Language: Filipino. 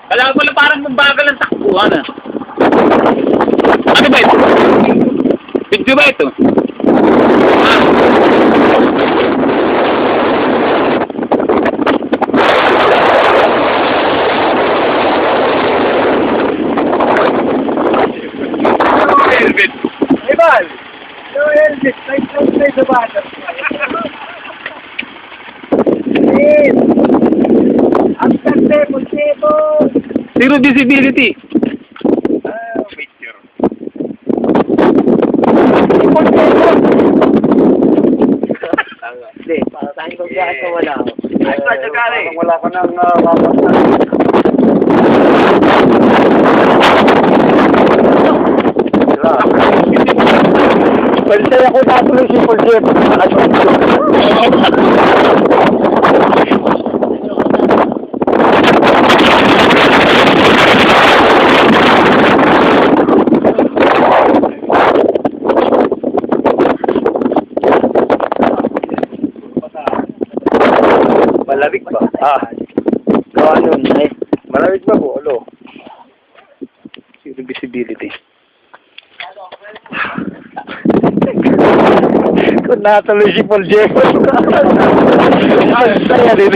Kala ko lang parang mabagal ang takbuhan ah. Ano ba ito? Video ba ito? Helmet. Ibal! No helmet, like sa bata. Please! Ang kante, Pulsebo! Zero visibility. Picture. Hindi, para tayong pagbiyahe sa wala. Ay, wala ka nang Pwede ako natuloy si Pulsebo. Malamig ba? Ano eh? Malamig ba po? Alo? Zero visibility. Kung natuloy si Paul Jeff. Ang saya din.